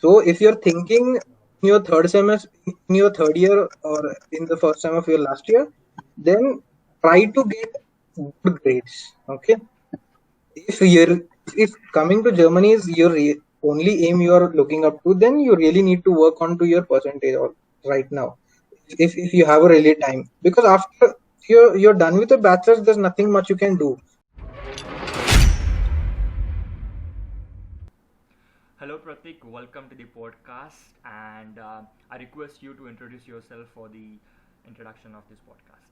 So if you're thinking in your third semester, in your third year, or in the first time of your last year, then try to get good grades. Okay. If you're if coming to Germany is your only aim you are looking up to, then you really need to work on to your percentage right now. If you have a really time, because after you're done with the bachelor's, there's nothing much you can do. Hello, Pratik. Welcome to the podcast, and I request you to introduce yourself for the introduction of this podcast.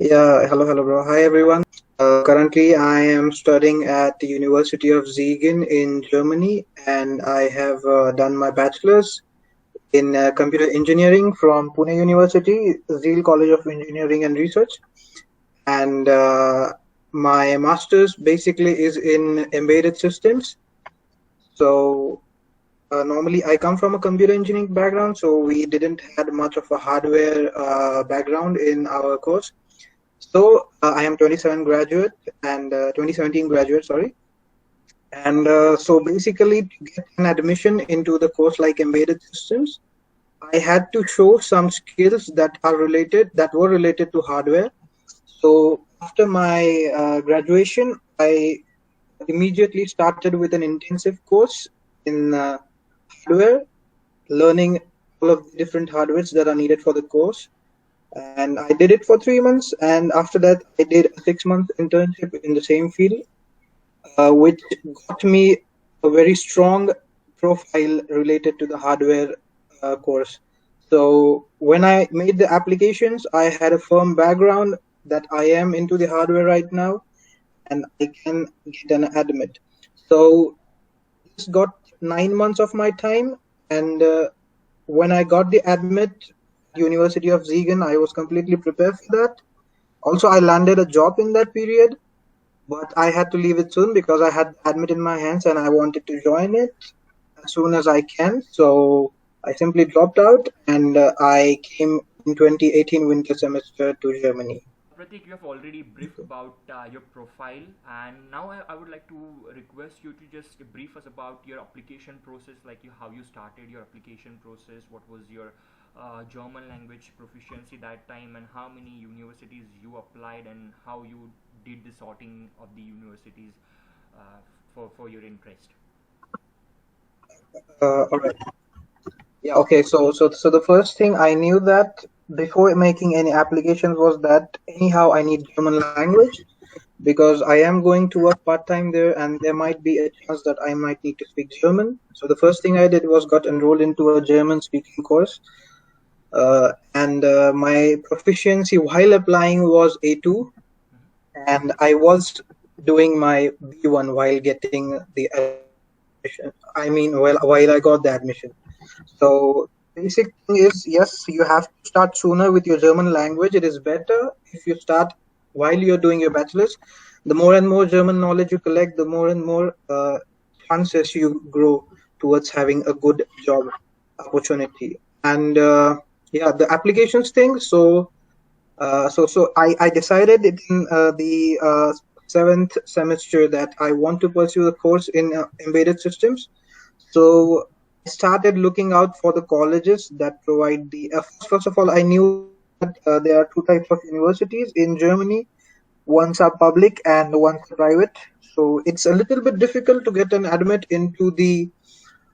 Yeah, hello, bro. Hi, everyone. Currently, I am studying at the University of Siegen in Germany, and I have done my bachelor's in computer engineering from Pune University, Zeal College of Engineering and Research, and my master's basically is in embedded systems. So normally, I come from a computer engineering background, so we didn't had much of a hardware background in our course. So I am 27 graduate and 2017 graduate, sorry. And so basically, to get an admission into the course like embedded systems, I had to show some skills that were related to hardware. So after my graduation, I immediately started with an intensive course in hardware, learning all of the different hardwares that are needed for the course. And I did it for 3 months. And after that, I did a 6 month internship in the same field, which got me a very strong profile related to the hardware course. So when I made the applications, I had a firm background that I am into the hardware right now, and I can get an admit. So this got 9 months of my time, and when I got the admit at University of Siegen, I was completely prepared for that. Also, I landed a job in that period, but I had to leave it soon because I had the admit in my hands and I wanted to join it as soon as I can. So I simply dropped out, and I came in 2018 winter semester to Germany. Pratik, you have already briefed about your profile, and now I would like to request you to just brief us about your application process, like how you started your application process, what was your German language proficiency that time, and how many universities you applied, and how you did the sorting of the universities for your interest. All right. Yeah. Okay. So the first thing I knew that before making any applications was that anyhow I need German language because I am going to work part time there, and there might be a chance that I might need to speak German. So the first thing I did was got enrolled into a German speaking course, and my proficiency while applying was A2, and I was doing my B1 while getting the admission. I mean, while I got the admission. So basic thing is, yes, you have to start sooner with your German language. It is better if you start while you're doing your bachelor's. The more and more German knowledge you collect, the more and more chances you grow towards having a good job opportunity. And yeah, the applications thing. So I decided in the seventh semester that I want to pursue the course in embedded systems. So I started looking out for the colleges that provide the. First of all, I knew that there are two types of universities in Germany. One's are public and one's are private. So it's a little bit difficult to get an admit into the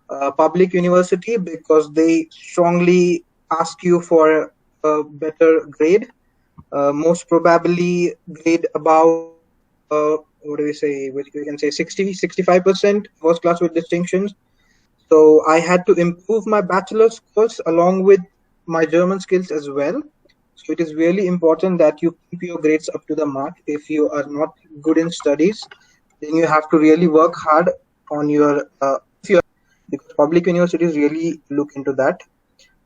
public university because they strongly ask you for a better grade, most probably grade about what do we say, which we can say 65% first class with distinctions. So I had to improve my bachelor's course along with my German skills as well. So it is really important that you keep your grades up to the mark. If you are not good in studies, then you have to really work hard on your if you because public universities really look into that.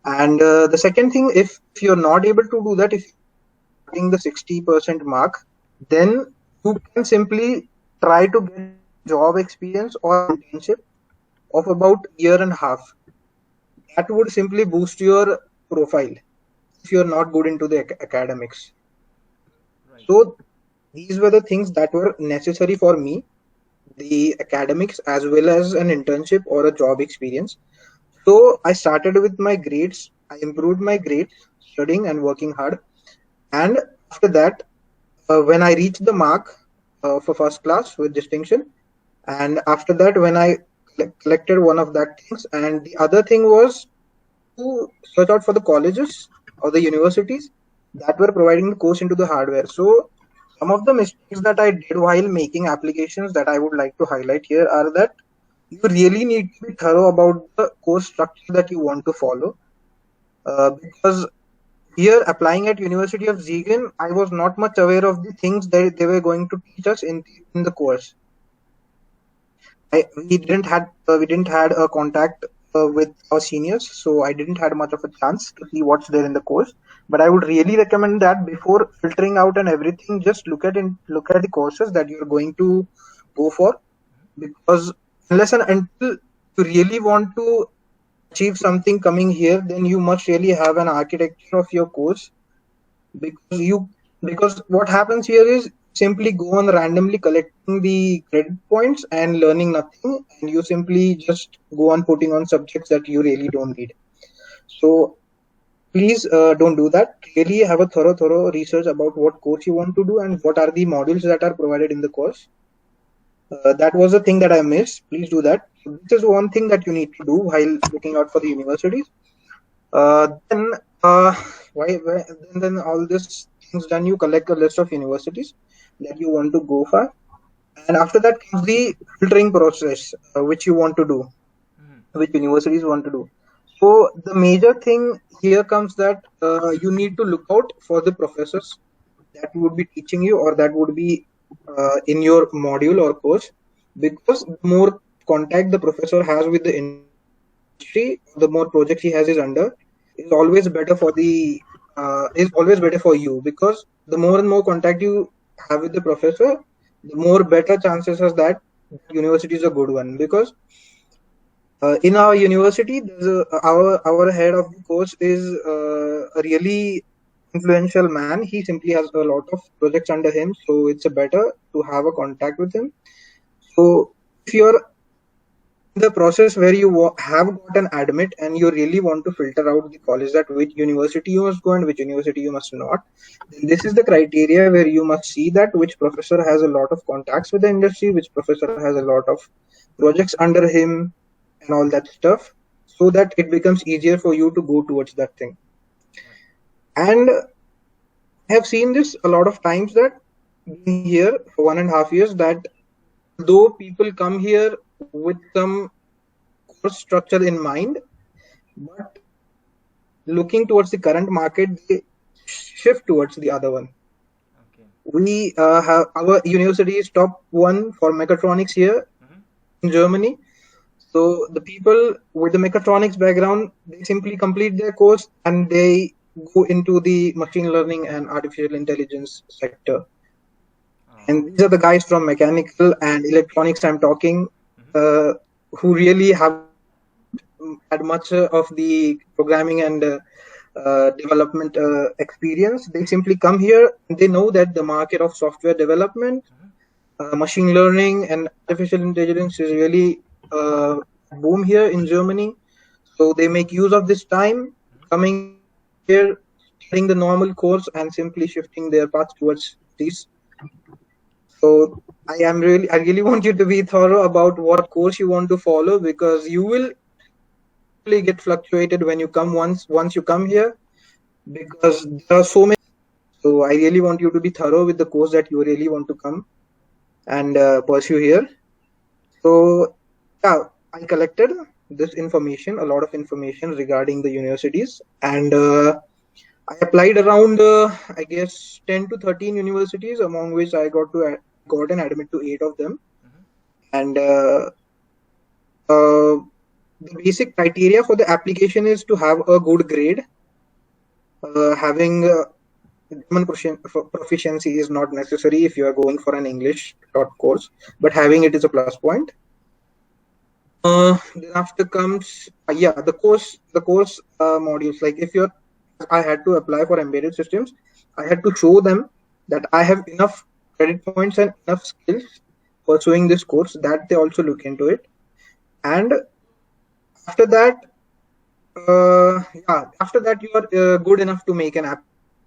And the second thing, if you're not able to do that, if you're getting the 60% mark, then you can simply try to get job experience or internship of about year and a half. That would simply boost your profile if you're not good into the academics. Right. So these were the things that were necessary for me, the academics as well as an internship or a job experience. So I started with my grades. I improved my grades, studying and working hard. And after that, when I reached the mark for first class with distinction, and after that, when I collected one of that things, and the other thing was to search out for the colleges or the universities that were providing the course into the hardware. So some of the mistakes that I did while making applications that I would like to highlight here are that you really need to be thorough about the course structure that you want to follow. Because here applying at University of Ziegen, I was not much aware of the things that they were going to teach us in the course. We didn't had a contact with our seniors, so I didn't had much of a chance to see what's there in the course. But I would really recommend that before filtering out and everything, just look at the courses that you're going to go for, because unless and until you really want to achieve something coming here, then you must really have an architecture of your course, because you because what happens here is simply go on randomly collecting the credit points and learning nothing, and you simply just go on putting on subjects that you really don't need. So please don't do that. Really have a thorough research about what course you want to do and what are the modules that are provided in the course. That was the thing that I missed. Please do that. So this is one thing that you need to do while looking out for the universities. Then then all these things done, you collect a list of universities that you want to go for, and after that comes the filtering process, which you want to do, Mhm. which universities want to do. So the major thing here comes that you need to look out for the professors that would be teaching you or that would be in your module or course, because the more contact the professor has with the industry, the more projects he has is under, is always better for the is always better for you, because the more and more contact you have with the professor, the more better chances is that university is a good one. Because in our university, our head of the course is a really influential man. He simply has a lot of projects under him, so it's a better to have a contact with him. So if you're the process where you have got an admit and you really want to filter out the college, that which university you must go and which university you must not, then this is the criteria where you must see that which professor has a lot of contacts with the industry, which professor has a lot of projects under him and all that stuff, so that it becomes easier for you to go towards that thing. And I have seen this a lot of times, that being here for 1.5 years, that though people come here with some course structure in mind, but looking towards the current market, they shift towards the other one. Okay. We have our university is top one for mechatronics here Mhm. in Germany. So the people with the mechatronics background, they simply complete their course and they go into the machine learning and artificial intelligence sector. And these are the guys from mechanical and electronics I'm talking, Mhm. who really have had much of the programming and development experience. They simply come here and they know that the market of software development, machine learning, and artificial intelligence is really boom here in Germany. So they make use of this time coming here, studying the normal course, and simply shifting their path towards these. So I really want you to be thorough about what course you want to follow, because you will get fluctuated when you come once you come here, because there are so many. So I really want you to be thorough with the course that you really want to come and pursue here. So yeah, I collected this information, a lot of information regarding the universities, and I applied around I guess 10 to 13 universities, among which I got an admit to 8 of them. And the basic criteria for the application is to have a good grade. Having German proficiency is not necessary if you are going for an English taught course, but having it is a plus point. Then after comes the course modules. Like if you're, I had to apply for embedded systems. I had to show them that I have enough credit points and enough skills pursuing this course, that they also look into it. And after that, Yeah, after that you are good enough to make an application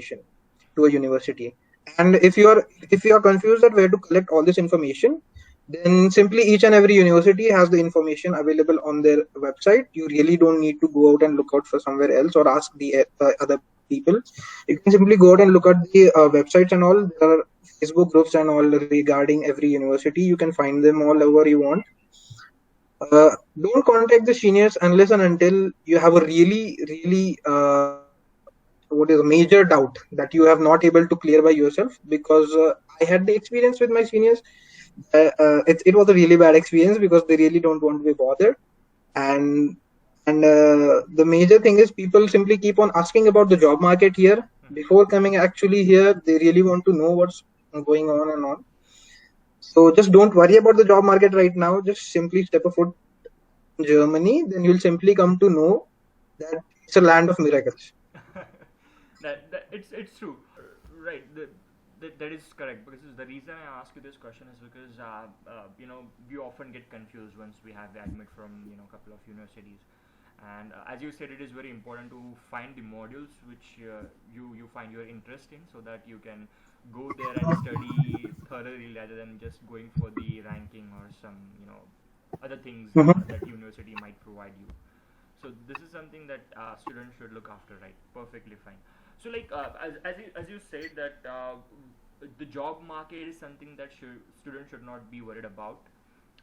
to a university. And if you are confused at where to collect all this information, then simply each and every university has the information available on their website. You really don't need to go out and look out for somewhere else or ask the other people. You can simply go out and look at the websites and all. There are Facebook groups and all regarding every university. You can find them all over you want. Don't contact the seniors unless and until you have a really what is a major doubt that you have not able to clear by yourself. Because I had the experience with my seniors. It was a really bad experience because they really don't want to be bothered. And and the major thing is people simply keep on asking about the job market here before coming actually here. They really want to know what's going on and on. So just don't worry about the job market right now. Just simply step a foot in Germany, then you'll simply come to know that it's a land of miracles. That it's true, right? That is correct, because the reason I ask you this question is because we often get confused once we have the admit from a couple of universities. And as you said, it is very important to find the modules which you find your interest in, so that you can go there and study thoroughly rather than just going for the ranking or some other things Mhm. that university might provide you. So this is something that students should look after, right? Perfectly fine. So like as you said that the job market is something that students should not be worried about.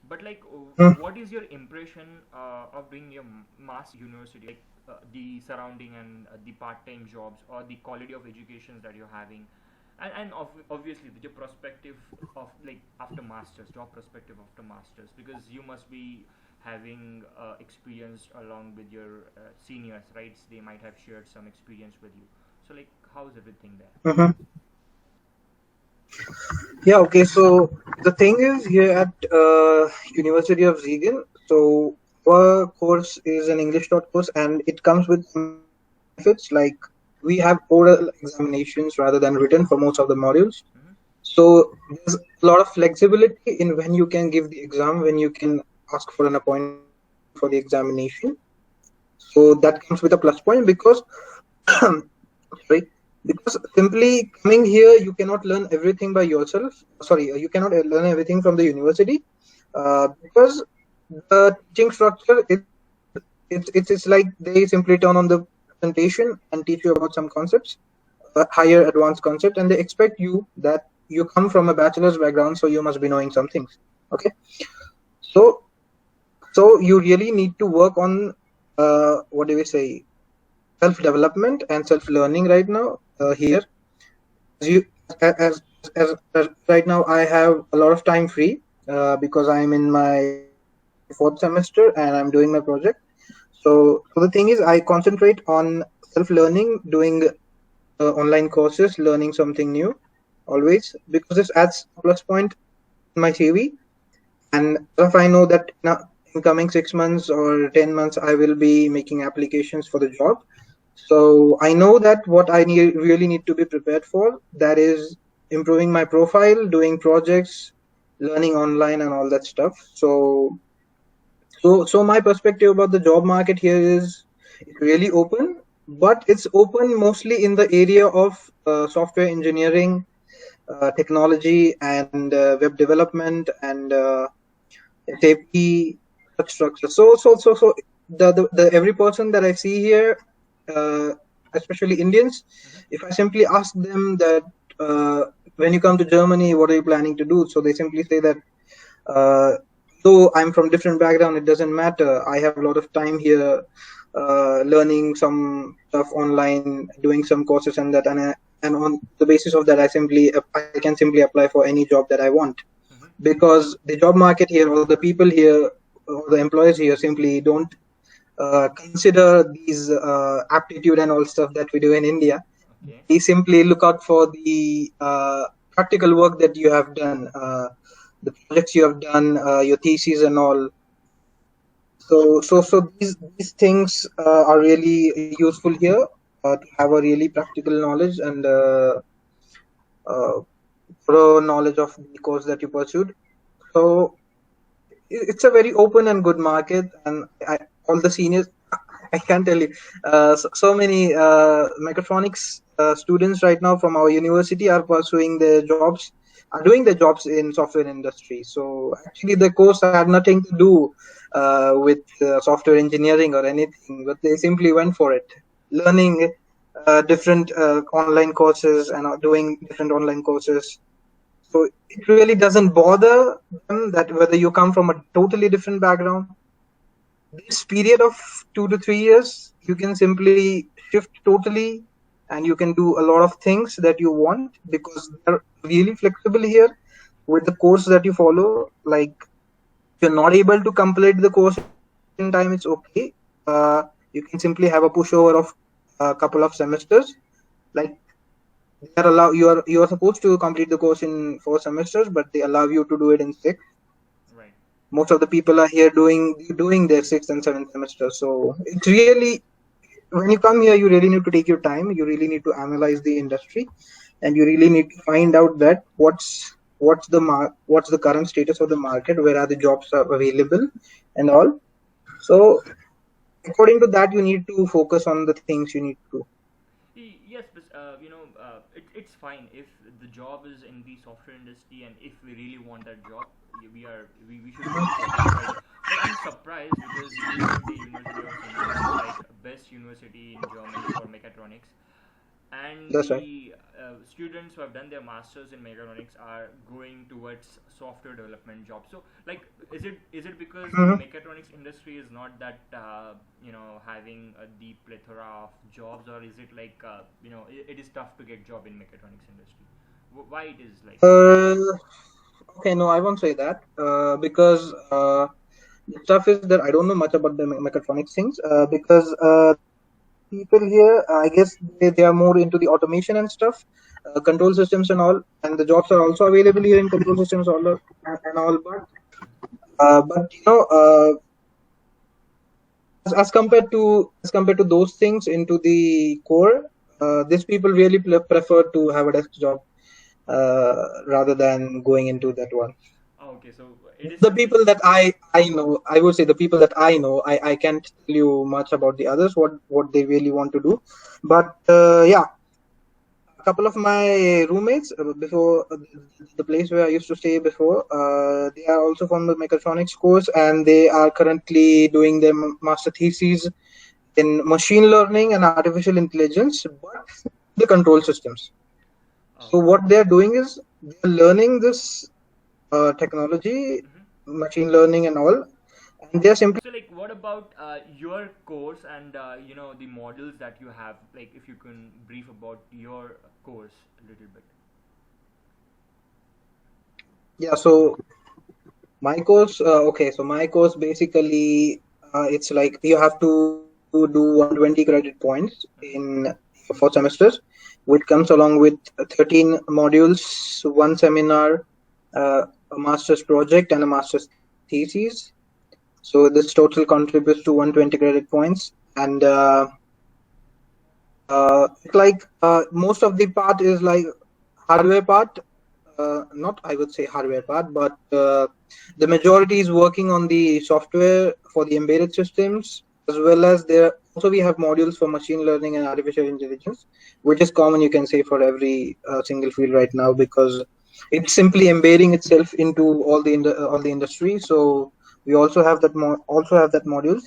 But like, Mhm. what is your impression of doing your mass university, like the surrounding and the part-time jobs or the quality of education that you're having, and obviously the perspective of like after masters, job perspective after masters, because you must be having experience along with your seniors, right? They might have shared some experience with you. So like, how's everything there? Mhm. Yeah, okay. So the thing is here at University of Ziegen, so our course is an English taught course, and it comes with some benefits like we have oral examinations rather than written for most of the modules. Mm-hmm. So there's a lot of flexibility in when you can give the exam, when you can ask for an appointment for the examination. So that comes with a plus point because right, because simply coming here you cannot learn everything by yourself. Sorry, you cannot learn everything from the university because the teaching structure it's like they simply turn on the presentation and teach you about some concepts, higher advanced concept, and they expect you that you come from a bachelor's background, so you must be knowing some things. Okay, so so you really need to work on what do we say, self development and self learning right now here. As you as right now I have a lot of time free because I'm in my fourth semester and I'm doing my project. So the thing is, I concentrate on self learning, doing online courses, learning something new always, because this adds a plus point in my CV. And if I know that in coming 6 months or 10 months I will be making applications for the job, so I know that what I really need to be prepared for, that is improving my profile, doing projects, learning online, and all that stuff. So my perspective about the job market here is it's really open, but it's open mostly in the area of software engineering, technology, and web development, and SAP such structure. So the every person that I see here, uh, especially Indians, Mm-hmm. if I simply ask them that uh, when you come to Germany, what are you planning to do? So they simply say that uh, though I'm from different background, it doesn't matter. I have a lot of time here, learning some stuff online, doing some courses and that, and on the basis of that, I can simply apply for any job that I want, Mm-hmm. because the job market here or the people here or the employers here simply don't consider these aptitude and all stuff that we do in India. Okay. They simply look out for the practical work that you have done, the projects you have done, your theses and all. So these things are really useful here to have a really practical knowledge and uh, thorough knowledge of the course that you pursued. So it's a very open and good market, and all the seniors. I can't tell you. So many mechatronics students right now from our university are pursuing their jobs, are doing their jobs in software industry. So actually, the course had nothing to do with software engineering or anything, but they simply went for it, learning different online courses and doing different online courses. So it really doesn't bother them that whether you come from a totally different background. This period of 2 to 3 years, you can simply shift totally, and you can do a lot of things that you want because they're really flexible here with the course that you follow. Like, if you're not able to complete the course in time, it's okay. You can simply have a pushover of a couple of semesters. Like, they are allow you are supposed to complete the course in 4 semesters, but they allow you to do it in 6. Right. Most of the people are here doing their 6th and 7th semester. So it's really, when you come here, you really need to take your time. You really need to analyze the industry, and you really need to find out that what's the current status of the market, where are the jobs are available, and all. So according to that, you need to focus on the things you need to. Yes, but it's fine if the job is in the software industry, and if we really want that job, we should go for it, right? But I'm surprised because you said the University of Siegen is like best university in Germany for mechatronics, and That's right. the students who have done their masters in mechatronics are going towards software development jobs. So, like, is it because the Mhm. mechatronics industry is not that having a deep plethora of jobs, or is it like it is tough to get job in mechatronics industry? Why it is like that? Uh, okay, no, I won't say that because the stuff is that I don't know much about the mechatronics things because people here, I guess they are more into the automation and stuff, control systems and all, and the jobs are also available here in control systems and all. But as compared to those things into the core, these people really prefer to have a desk job rather than going into that one. Oh, okay, so it is The something. people that I know, I would say the people that I know, I can't tell you much about the others, what they really want to do. But yeah, a couple of my roommates before the place where I used to stay before, they are also from the mechatronics course, and they are currently doing their master theses in machine learning and artificial intelligence, but the control systems. So Okay. what they are doing is they're learning this technology, Mm-hmm. machine learning and all, and they are simply. So, like, what about your course and the models that you have? Like, if you can brief about your course a little bit. Yeah, so my course, okay, so my course basically, it's like you have to do 120 credit points Mm-hmm. in 4 semesters, which comes along with 13 modules, one seminar, a master's project, and a master's thesis. So this total contributes to 120 credit points, and it's like most of the part is like hardware part. Not, I would say, hardware part, but the majority is working on the software for the embedded systems, as well as there also we have modules for machine learning and artificial intelligence, which is common, you can say, for every single field right now, because it's simply embedding itself into all the industry. So we also have that modules.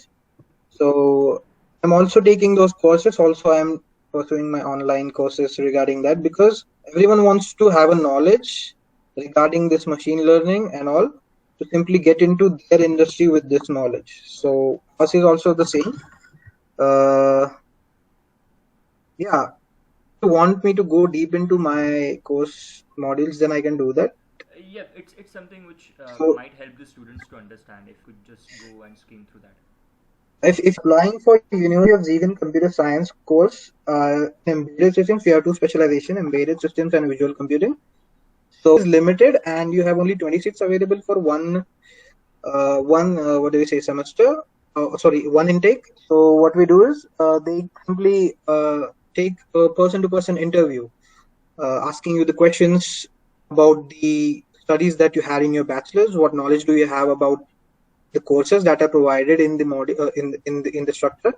So I'm also taking those courses. Also, I'm pursuing my online courses regarding that, because everyone wants to have a knowledge regarding this machine learning and all, to simply get into their industry with this knowledge. Right. So us is also the same. Uh, yeah, if you want me to go deep into my course modules, then I can do that. Yeah, it's something which So might help the students to understand if we just go and skim through that. if applying for University of Zeegan Computer Science course, in embedded systems, we have two specialization: embedded systems and visual computing. So is limited, and you have only 20 seats available for one what do we say, semester? Sorry, one intake. So what we do is they simply take a person-to-person interview, asking you the questions about the studies that you had in your bachelor's. What knowledge do you have about the courses that are provided in the in the structure?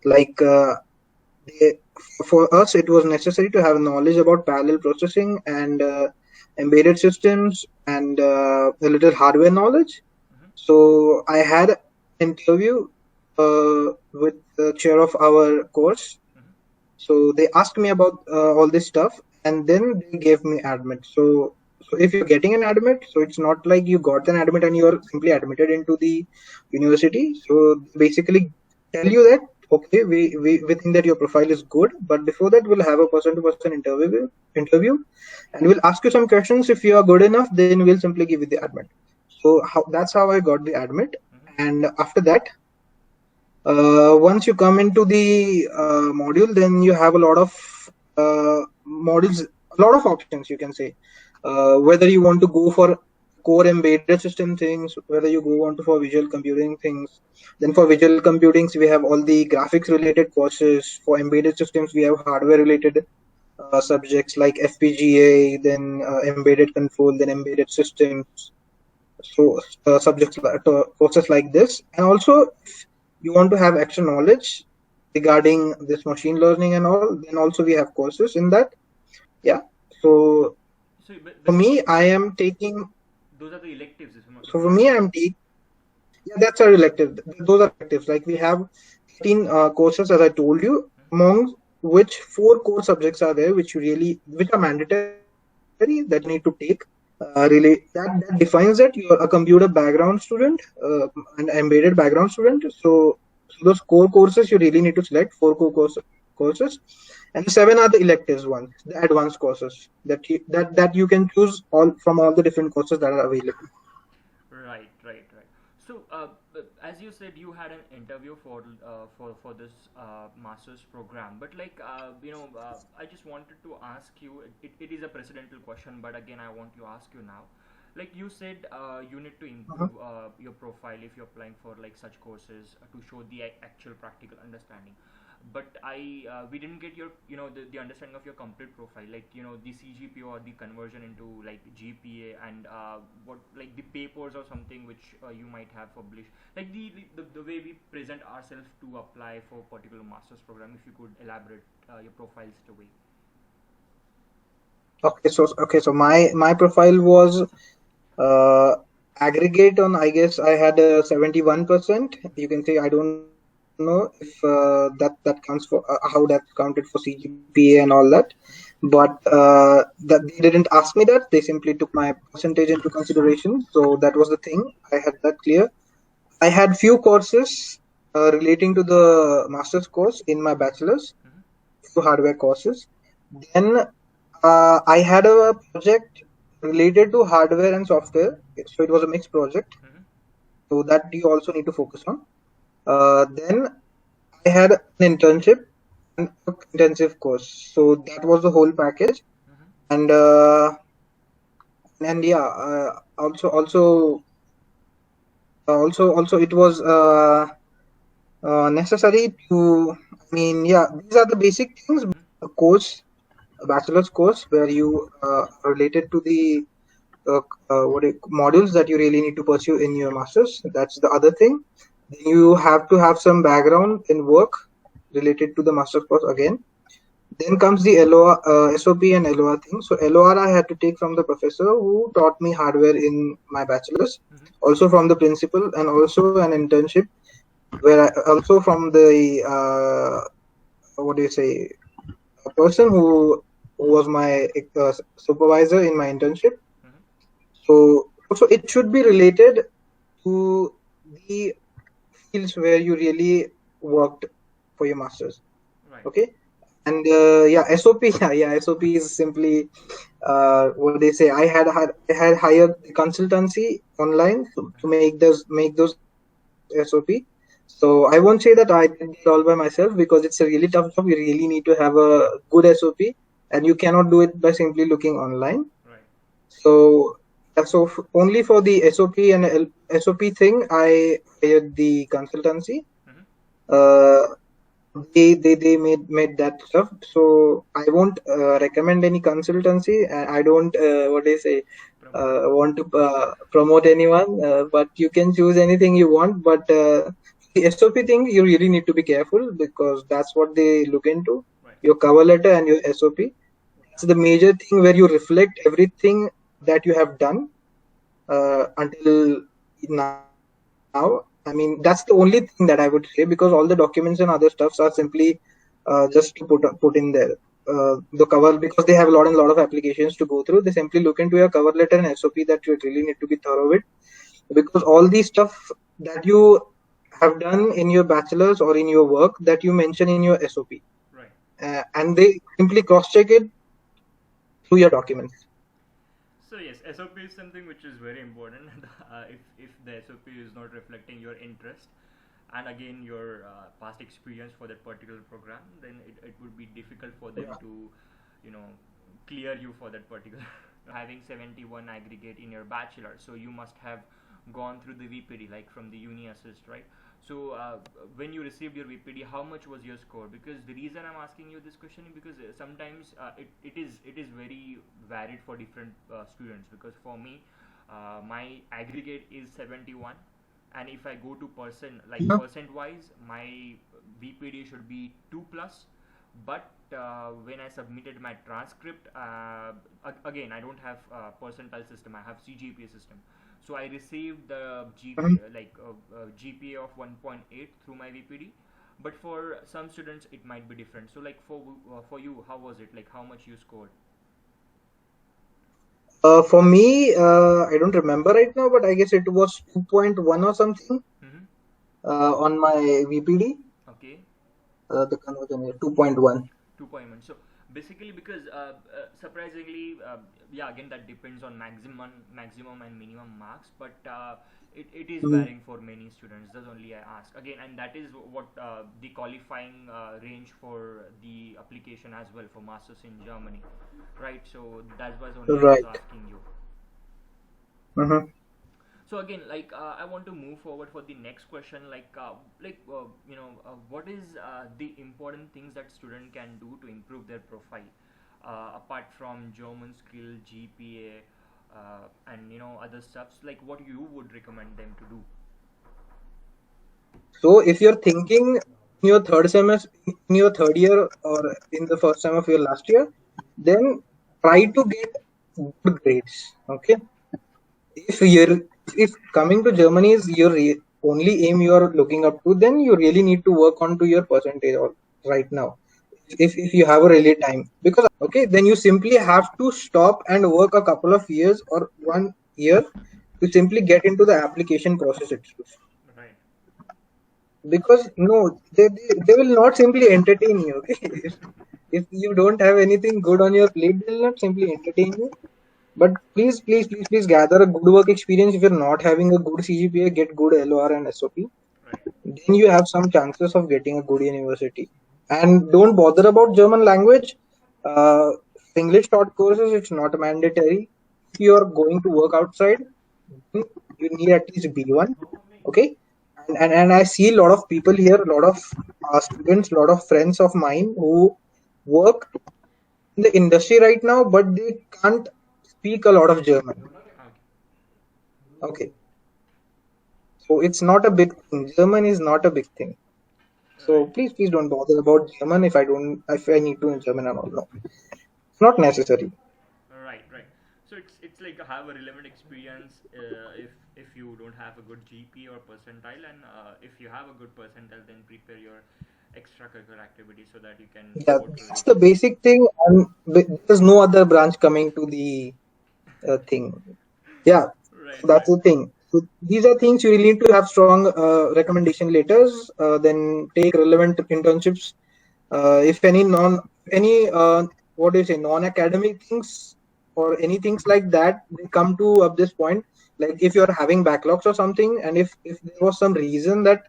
Like they, for us, it was necessary to have knowledge about parallel processing and embedded systems and a little hardware knowledge. Mm-hmm. So I had an interview with the chair of our course. Mm-hmm. So they asked me about all this stuff, and then they gave me admit. So if you're getting an admit, so it's not like you got an admit and you're simply admitted into the university. So basically, tell you that okay, we think that your profile is good, but before that, we'll have a person-to-person interview, and we'll ask you some questions. If you are good enough, then we'll simply give you the admit. So that's how I got the admit, Mm-hmm. and after that once you come into the module, then you have a lot of modules, a lot of options, you can say. Whether you want to go for core embedded system things, whether you go on to for visual computing things. Then for visual computings, we have all the graphics related courses. For embedded systems, we have hardware related subjects like FPGA, then embedded control, then embedded systems. So subjects like courses like this, and also you want to have extra knowledge regarding this machine learning and all, then also we have courses in that. Yeah. So So, for but me, I am taking. those are the electives, if So I'm for not me, wrong. I'm taking. Yeah, that's our elective. Those are electives. Like we have 18 courses, as I told you, among which 4 core subjects are there, which are mandatory that you need to take. Really, that defines that you're a computer background student, an embedded background student. So those core courses you really need to select 4 core courses, and 7 are the electives ones, the advanced courses that you can choose all from all the different courses that are available. Right, right, right. So, as you said, you had an interview for this master's program, but like I just wanted to ask you. It is a precedental question, but again, I want to ask you now. Like you said, you need to Mhm. improve your profile if you're applying for like such courses to show the actual practical understanding. But we didn't get your the understanding of your complete profile, like the CGPA or the conversion into like GPA, and what like the papers or something which you might have published, like the way we present ourselves to apply for particular master's program. If you could elaborate your profiles the way. Okay, so my profile was uh, aggregate on, I guess I had a 71%. You can say, I don't know if that counts for how that's counted for CGPA and all that, Mm-hmm. but that they didn't ask me that. They simply took my percentage into consideration. So that was the thing. I had that clear. I had few courses relating to the master's course in my bachelor's, Mm-hmm. few hardware courses. Then I had a project related to hardware and software. So it was a mixed project. Mm-hmm. So that you also need to focus on. Then I had an internship and a intensive course. So that was the whole package. Mm-hmm. And and yeah, also it was necessary to. I mean, yeah, these are the basic things. Mm-hmm. A course, a bachelor's course, where you are related to the modules that you really need to pursue in your masters. That's the other thing. Then you have to have some background in work related to the master's course again. Then comes the LOR, SOP and LOR thing. So LOR I had to take from the professor who taught me hardware in my bachelor's, Mm-hmm. also from the principal, and also an internship where also from the what do you say, a person who was my supervisor in my internship. Mm-hmm. So also it should be related to the fields where you really worked for your masters. Right. Okay. And yeah, SOP, yeah, SOP is simply what they say. I had hired a consultancy online to Mm-hmm. make those SOP. So I won't say that I did it all by myself, because it's a really tough job. You really need to have a good SOP, and you cannot do it by simply looking online. Right. So yeah, so only for the SOP and SOP thing, I hired the consultancy. Mm-hmm. Uh, they made that stuff. So I won't recommend any consultancy. I don't what do you say, Promote. want to promote anyone. But you can choose anything you want. But the SOP thing, you really need to be careful because that's what they look into. Right. Your cover letter and your SOP. It's the major thing where you reflect everything that you have done until now. I mean, that's the only thing that I would say because all the documents and other stuffs are simply just to put in there. The cover, because they have a lot and lot of applications to go through. They simply look into your cover letter and SOP that you really need to be thorough with, because all these stuff that you have done in your bachelor's or in your work that you mention in your SOP, Right. and they simply cross check it through your documents. So yes, SOP is something which is very important. If the SOP is not reflecting your interest and again your past experience for that particular program, then it would be difficult for them to, you know, clear you for that particular. Having 71 aggregate in your bachelor, so you must have gone through the VPD like from the uni assist, right? So when you received your VPD, how much was your score? Because the reason I'm asking you this question is because sometimes it is very varied for different students. Because for me, my aggregate is 71, and if I go to Mhm. percent wise, my VPD should be 2 plus. But when I submitted my transcript, again I don't have percentile system. I have CGPA system. So I received the Mhm. GPA of 1.8 through my VPD. But for some students it might be different. So like for you, how was it? Like how much you scored? For me, I don't remember right now, but I guess it was 2.1 or something Mm-hmm. on my VPD. Okay. The conversion here, 2.1. 2.1. So basically, because surprisingly, yeah, again that depends on maximum and minimum marks, but it is Mm. varying for many students. That's only I ask again, and that is what the qualifying range for the application as well for masters in Germany, right? So that was only I was Right. asking you. Mhm. So again, like I want to move forward for the next question. What is the important things that student can do to improve their profile, apart from German skill, GPA, and other stuffs? Like what you would recommend them to do? So if you're thinking in your third semester, in your third year, or in the first time of your last year, then try to get good grades. Okay. If you're if coming to Germany is your only aim you are looking up to, then you really need to work on to your percentage right now. If you have a really time, because okay, then you simply have to stop and work a couple of years or 1 year to simply get into the application process itself. Right. Because no, they will not simply entertain you. Okay. If you don't have anything good on your plate, they'll not simply entertain you. But please gather a good work experience. If you're not having a good CGPA, get good LOR and SOP. Right. Then you have some chances of getting a good university. And don't bother about German language. English taught courses, it's not mandatory. If you are going to work outside, then you need at least B1. Okay. And I see a lot of people here, a lot of students, a lot of friends of mine who work in the industry right now, but they can't speak a lot of German. Okay. Okay. So it's not a big thing. German is not a big thing. So Right. please don't bother about German if I need to in German and all. No, it's not necessary. Right, right. So it's like have a relevant experience if you don't have a good GP or percentile, and if you have a good percentile, then prepare your extracurricular activities so that you can Yeah, go to that's the VPD. basic thing, and there's no other branch coming to the thing. Yeah, Right, so right, that's the thing. So these are things you really need to have strong recommendation letters. Then take relevant internships. If any what do you say, non-academic things or any things like that, they come to up this point. Like if you're having backlogs or something, and if there was some reason that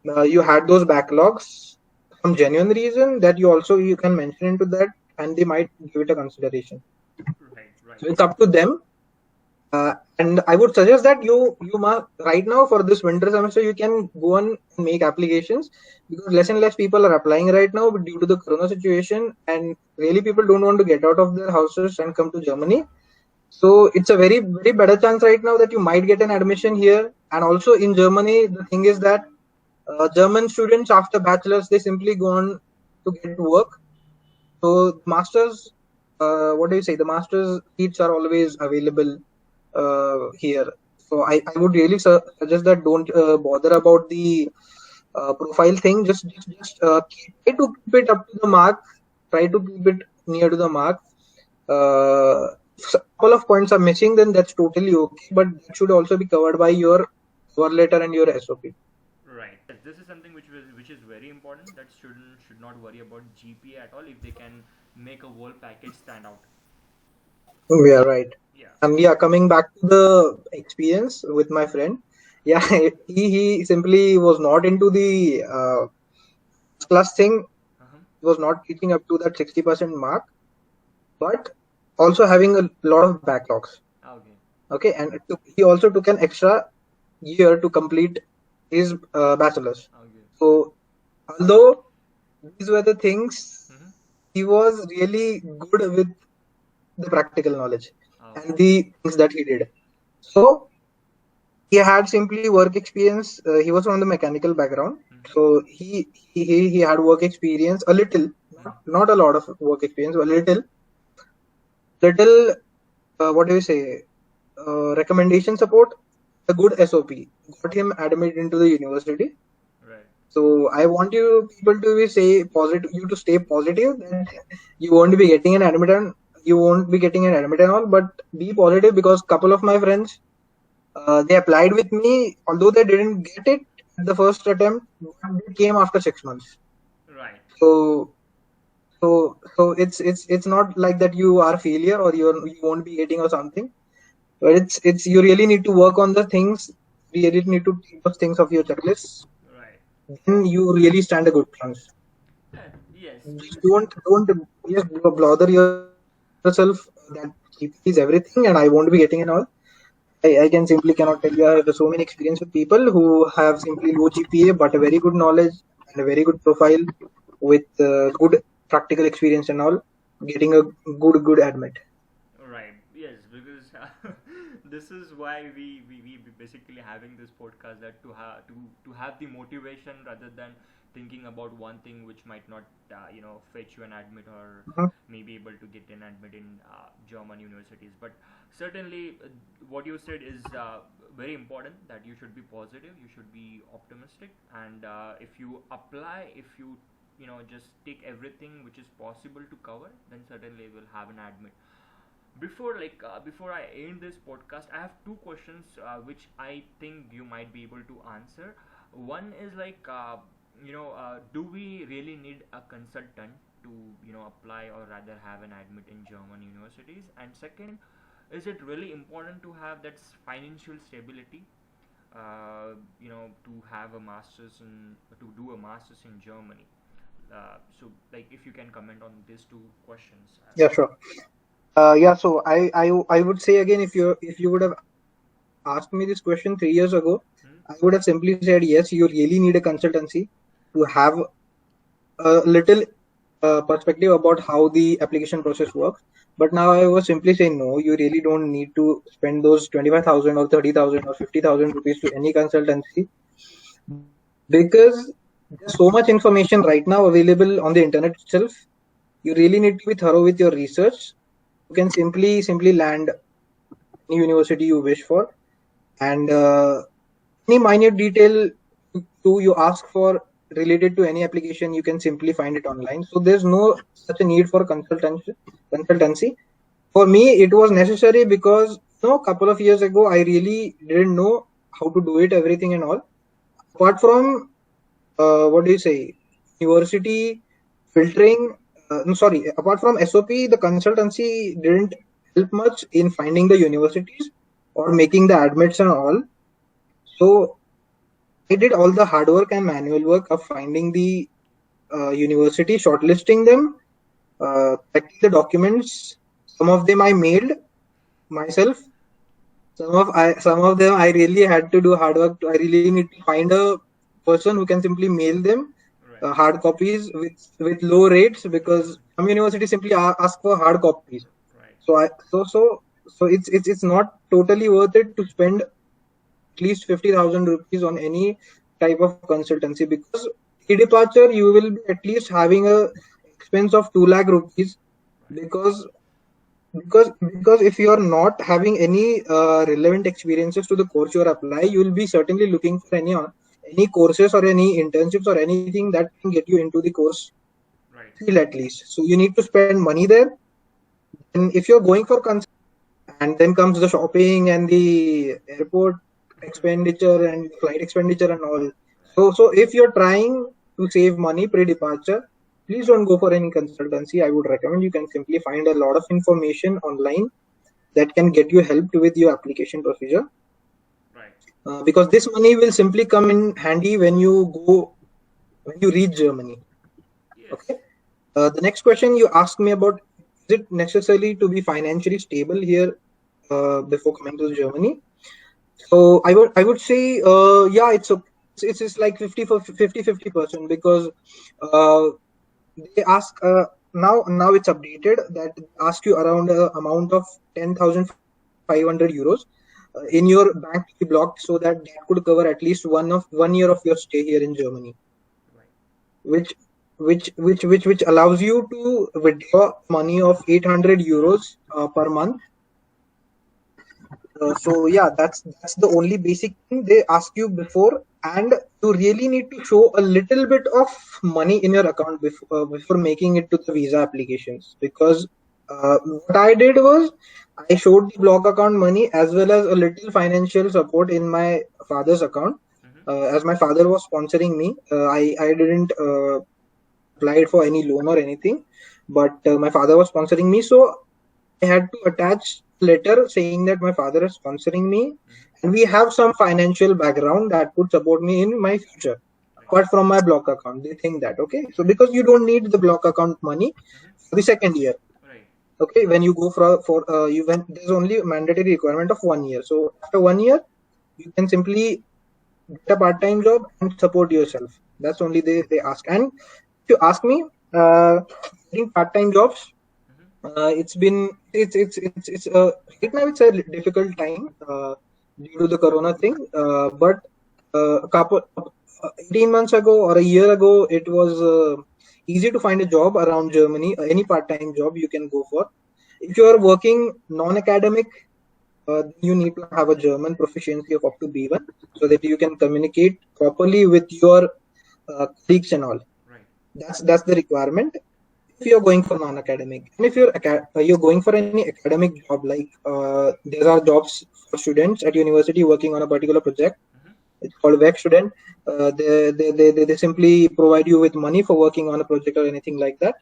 you had those backlogs, some genuine reason that you can mention into that, and they might give it a consideration. right, right, So it's up to them. And I would suggest that you must right now for this winter semester you can go on and make applications, because less and less people are applying right now due to the corona situation, and really people don't want to get out of their houses and come to Germany. So it's a very better chance right now that you might get an admission here. And also in Germany, the thing is that German students after bachelor's, they simply go on to get work. So masters, what do you say? The masters seats are always available here. So I would really suggest that don't bother about the profile thing. Try to keep it up to the mark. Try to keep it near to the mark. If a couple of points are missing, then that's totally okay. But that should also be covered by your cover letter and your SOP. Right. Yes, this is something which is very important, that students should not worry about GPA at all if they can make a whole package stand out. Yeah, right. Yeah. And yeah, coming back to the experience with my friend, yeah, he simply was not into the class thing. Uh-huh. He was not reaching up to that 60% mark, but also having a lot of backlogs. Okay. Okay, and he also took an extra year to complete his bachelor's. Okay. So, although these were the things, Mm-hmm. he was really good with the practical knowledge Okay. and the things that he did. So, he had simply work experience. He was from the mechanical background, Mm-hmm. so he had work experience a little, not a lot of work experience, but a little. What do you say? Recommendation support, a good SOP got him admitted into the university. Right. So I want you people to be say positive, you to stay positive that you won't be getting an admit and you won't be getting an admit and all, but be positive because couple of my friends they applied with me, although they didn't get it at the first attempt, but they came after 6 months. Right. So it's not like that you are a failure or you won't be getting or something. But it's you really need to work on the things. You really need to take those things off your checklist. Right. Then you really stand a good chance. Yes. Just don't just bother yourself that GP is everything and I won't be getting an all. I can simply cannot tell you. I have so many experience with people who have simply low GPA but a very good knowledge and a very good profile with good practical experience and all, getting a good admit. Right. Yes, because this is why we basically having this podcast, that to have the motivation rather than thinking about one thing which might not fetch you an admit, or Mhm. maybe able to get an admit in German universities. But certainly, what you said is very important, that you should be positive, you should be optimistic, and if you apply, if you just take everything which is possible to cover, then certainly will have an admit. Before I end this podcast, I have two questions which I think you might be able to answer. One is like, do we really need a consultant to apply or rather have an admit in German universities? And second, is it really important to have that financial stability, to have a masters in to do a masters in Germany? So, like, if you can comment on these two questions. Yeah, sure. Yeah, so I would say again, if you would have asked me this question 3 years ago, Hmm? I would have simply said yes. You really need a consultancy to have a little perspective about how the application process works. But now I was simply saying no. You really don't need to spend those 25,000 or 30,000 or 50,000 rupees to any consultancy because there's so much information right now available on the internet itself. You really need to be thorough with your research. You can simply land any university you wish for, and any minute detail you ask for related to any application, you can simply find it online. So there's no such a need for consultancy. For me it was necessary because a couple of years ago I really didn't know how to do it, everything and all. Apart from what do you say, university filtering, no, sorry, apart from SOP, the consultancy didn't help much in finding the universities or making the admits and all. So I did all the hard work and manual work of finding the university, shortlisting them, collecting the documents. Some of them I mailed myself. Some of them I really had to do hard work. I really need to find a person who can simply mail them Right. hard copies with low rates because some universities simply ask for hard copies. Right. So it's not totally worth it to spend at least 50,000 rupees on any type of consultancy, because pre-departure you will be at least having a expense of 2 lakh rupees, because because if you are not having any relevant experiences to the course you are applying, you will be certainly looking for any courses or any internships or anything that can get you into the course Right. field at least. So you need to spend money there. And if you're going for and then comes the shopping and the airport expenditure and flight expenditure and all. So if you're trying to save money pre-departure, please don't go for any consultancy. I would recommend you can simply find a lot of information online that can get you helped with your application procedure. Right. Because this money will simply come in handy when you reach Germany. Yes. Okay. The next question you asked me about, is it necessary to be financially stable here before coming to Germany? So I would say yeah, it's like 50% because uh, they ask now it's updated that they ask you around a amount of 10,500 euros in your bank to be blocked, so that could cover at least 1 year of your stay here in Germany, Right. which which allows you to withdraw money of 800 euros per month. So yeah, that's the only basic thing they ask you before, and you really need to show a little bit of money in your account before making it to the visa applications. Because what I did was I showed the block account money as well as a little financial support in my father's account. As my father was sponsoring me, I didn't apply for any loan or anything, but my father was sponsoring me, so I had to attach letter saying that my father is sponsoring me and we have some financial background that could support me in my future apart from my block account. They think that, okay, so because you don't need the block account money for the second year. Right. Okay, when you go for you when there's only a mandatory requirement of 1 year, so after 1 year you can simply get a part-time job and support yourself. That's only they ask. And if you ask me, getting part-time jobs, it's been it's right now it's a difficult time due to the corona thing, but a couple 18 months ago or a year ago it was easy to find a job around Germany. Any part-time job you can go for. If you are working non-academic, you need to have a German proficiency of up to B1 so that you can communicate properly with your colleagues and all. Right. That's the requirement if you're going for non-academic. And if you're going for any academic job, like there are jobs for students at university working on a particular project. It's called work student. They simply provide you with money for working on a project or anything like that.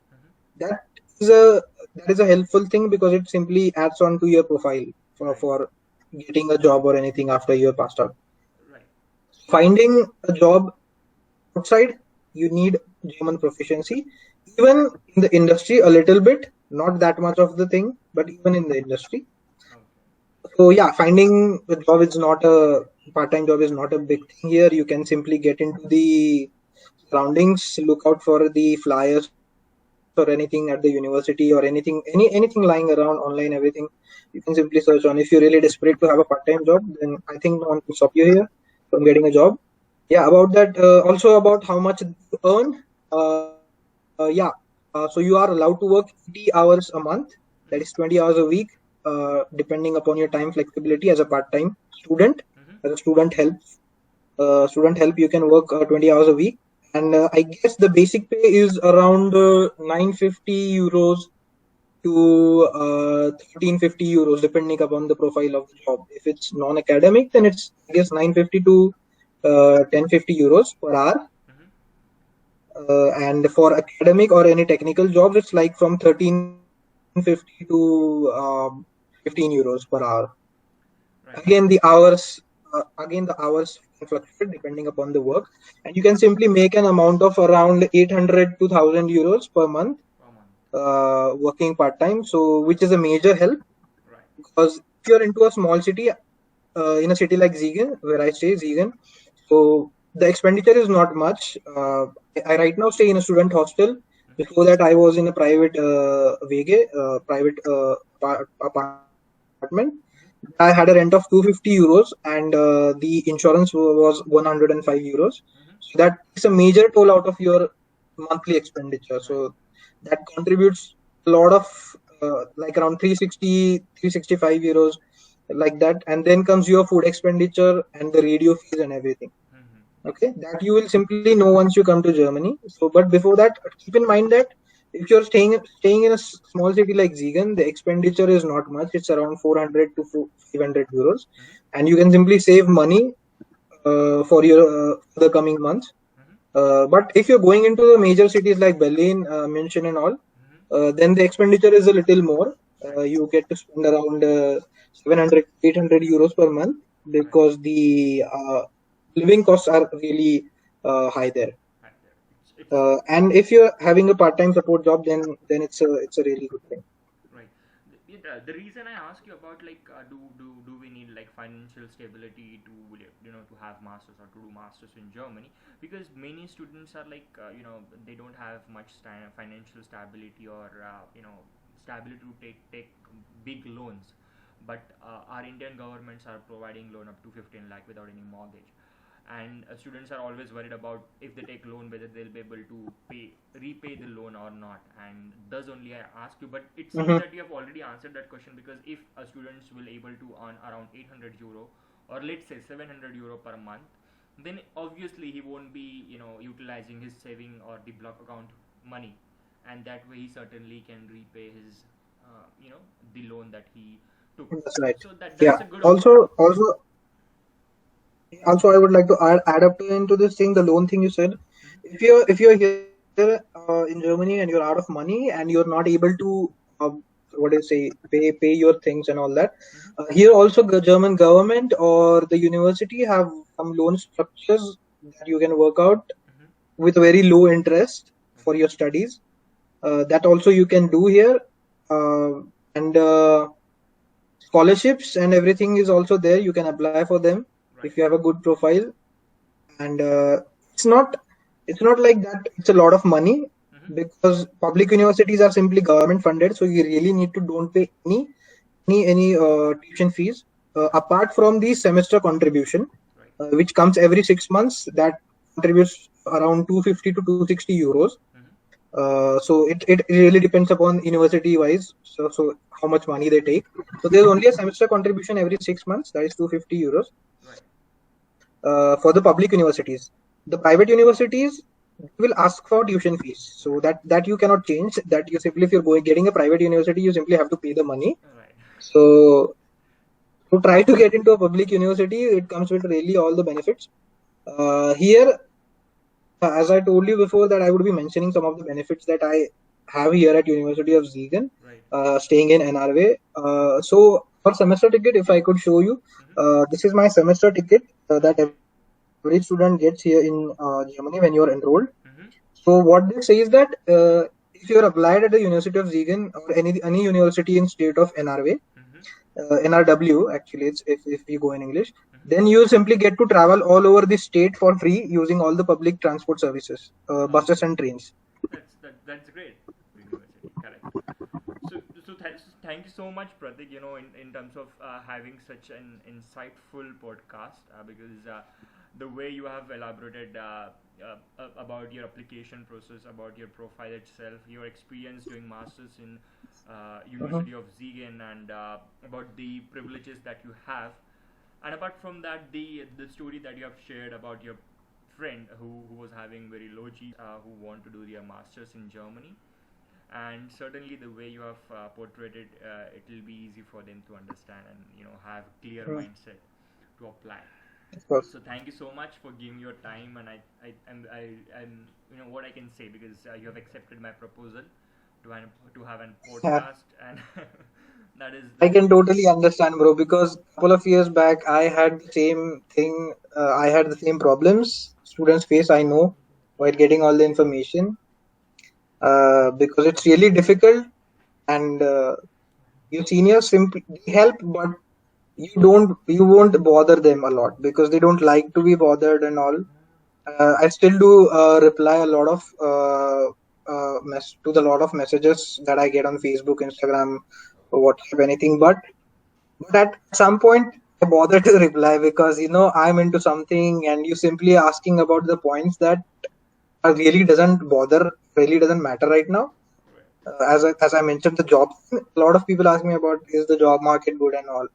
That is a helpful thing because it simply adds on to your profile for getting a job or anything after you're passed out. Right. Finding a job outside, you need German proficiency. Even in the industry, a little bit, not that much of the thing, but even in the industry. Okay. So yeah, finding a job is not a part-time job is not a big thing here. You can simply get into the surroundings, look out for the flyers or anything at the university or anything lying around online, everything you can simply search on. If you're really desperate to have a part-time job, then I think no one can stop you here from getting a job. Yeah, about that, also about how much you earn. Yeah, so you are allowed to work 80 hours a month, that is 20 hours a week, depending upon your time flexibility as a part-time student. As a student help, you can work 20 hours a week. And I guess the basic pay is around 950 euros to 1350 euros, depending upon the profile of the job. If it's non-academic, then it's I guess 950 to 1050 euros per hour. And for academic or any technical jobs, it's like from 1350 to 15 euros per hour. Right. Again, the hours can fluctuate depending upon the work, and you can simply make an amount of around 800 to 1000 euros per month working part time. So, which is a major help. Right. Because if you're into a small city, in a city like Siegen, where I stay, Siegen, so the expenditure is not much. I right now stay in a student hostel. Before that, I was in a private private apartment. I had a rent of 250 euros, and the insurance was 105 euros. Mm-hmm. So that is a major toll out of your monthly expenditure. Right. So that contributes a lot of like around 360, 365 euros, like that. And then comes your food expenditure and the radio fees and everything. Mm-hmm. Okay, that you will simply know once you come to Germany. So but before that, keep in mind that if you're staying in a small city like Ziegen, the expenditure is not much. It's around 400 to 500 euros, Mm-hmm. and you can simply save money for your for the coming months. Mm-hmm. But if you're going into the major cities like Berlin, München and all, Mm-hmm. then the expenditure is a little more. Right. You get to spend around 700 800 euros per month, Right. because the living costs are really high there. Right there. It's And if you're having a part-time support job, then it's a really good thing. right. The reason I ask you about like do we need like financial stability to to have masters or to do masters in Germany, because many students are like they don't have much financial stability or stability to take big loans, but our Indian governments are providing loan up to 15 lakh without any mortgage, and students are always worried about if they take loan whether they'll be able to repay the loan or not, and thus only I ask you. But it seems Hmm. that you have already answered that question, because if a student will able to earn around 800 euro, or let's say 700 euro per month, then obviously he won't be utilizing his saving or the block account money, and that way he certainly can repay his the loan that he took. That's right. So that's Yeah. a good Also, I would like to add up into this thing, the loan thing you said. If you're here in Germany and you're out of money and you're not able to what do you say, pay your things and all that, Mhm. here also the German government or the university have some loan structures that you can work out Mhm. with a very low interest for Okay. your studies. That also you can do here, and scholarships and everything is also there. You can apply for them if Right. you have a good profile. And it's not it's not like that it's a lot of money, Mhm. because public universities are simply government funded, so you really need to don't pay any tuition fees apart from the semester contribution, Right. which comes every 6 months. That contributes around 250 to 260 euros. Mhm. So it really depends upon university wise, so how much money they take. So there's only a semester contribution every 6 months, that is 250 euros Right. for the public universities. The private universities will ask for tuition fees, so Right. that you cannot change. That you simply, if you're going getting a private university, you simply have to pay the money. Right. So to try to get into a public university, it comes with really all the benefits. Here, as I told you before, that I would be mentioning some of the benefits that I have here at University of Ziegen, Right. staying in NRW. So for semester ticket, if I could show you, Mhm. this is my semester ticket that every student gets here in Germany when you're enrolled. Mhm. So what they say is that if you're applied at the University of Ziegen or any university in state of NRW, Mhm. NRW actually, it's if you go in English, Mhm. then you simply get to travel all over the state for free using all the public transport services, buses Okay. and trains. That's great. University, correct. Thank you so much, Pratik. In terms of having such an insightful podcast, because the way you have elaborated about your application process, about your profile itself, your experience doing masters in Mhm. University of Ziegen, and about the privileges that you have, and apart from that, the story that you have shared about your friend who was having very low GPA, who want to do their masters in Germany, and certainly the way you have portrayed it, it will be easy for them to understand and have clear Mhm. mindset to apply. Of course. So thank you so much for giving your time, and I'm what I can say, because you have accepted my proposal to have a podcast, and I that is can totally understand, bro, because a couple of years back, I had the same thing. I had the same problems students face, I know, while getting all the information, because it's really difficult. And your seniors simply help, but you won't bother them a lot because they don't like to be bothered and all. I still do reply a lot of to the lot of messages that I get on Facebook, Instagram, or WhatsApp, anything. But But at some point, I bother to reply because I'm into something, and you simply asking about the points that really doesn't matter right now. Right. As I mentioned, the job. A lot of people ask me about, is the job market good and all.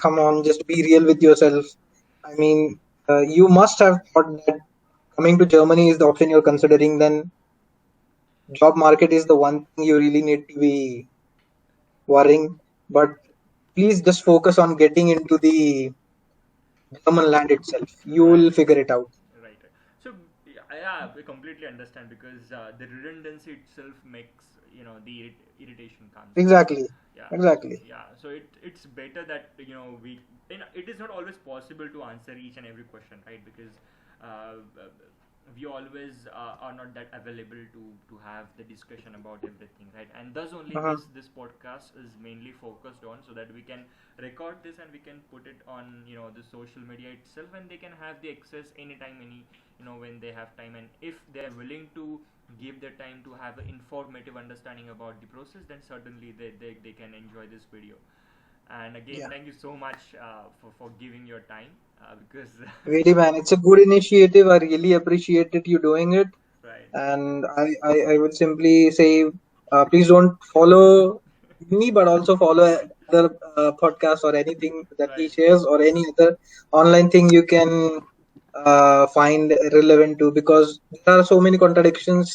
Come on, just be real with yourself. I mean, you must have thought that coming to Germany is the option you're considering. Then job market is the one thing you really need to be worrying. But please just focus on getting into the German land itself. You will Right. figure it out. Right. So yeah, we completely understand because the redundancy itself makes the irritation comes in. Exactly. Yeah. Exactly. Yeah. So it's better that it is not always possible to answer each and every question, right? Because uh, uh, we always are not that available to have the discussion about everything, right? And thus only Uh-huh. this podcast is mainly focused on, so that we can record this and we can put it on the social media itself, and they can have the access anytime, when they have time, and if they are willing to give their time to have an informative understanding about the process, then certainly they can enjoy this video. And again, Yeah. thank you so much for giving your time, because Really, man, it's a good initiative. I really appreciated you doing it. right. And I would simply say, please don't follow me, but also follow other podcasts or anything that he Right. shares, or any other online thing you can find relevant to, because there are so many contradictions.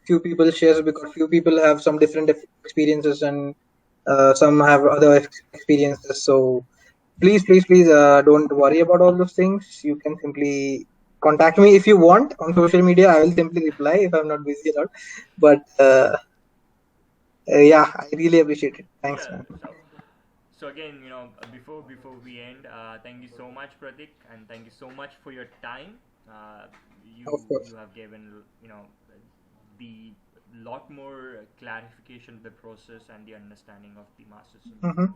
Few people shares because few people have some different experiences, and some have other experiences. So please, don't worry about all those things. You can simply contact me if you want on social media. I will simply reply if I'm not busy at all. But yeah, I really appreciate it. Thanks, Yeah. man. So again, before we end, thank you so much, Pratik, and thank you so much for your time. Of You course. have given the lot more clarification of the process and the understanding of the masters in Mm-hmm. Germany.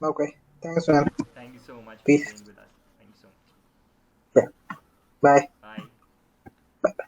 Okay. Thanks, man. Thank you so much for Peace. being with us. Thank you so much. Yeah. Bye.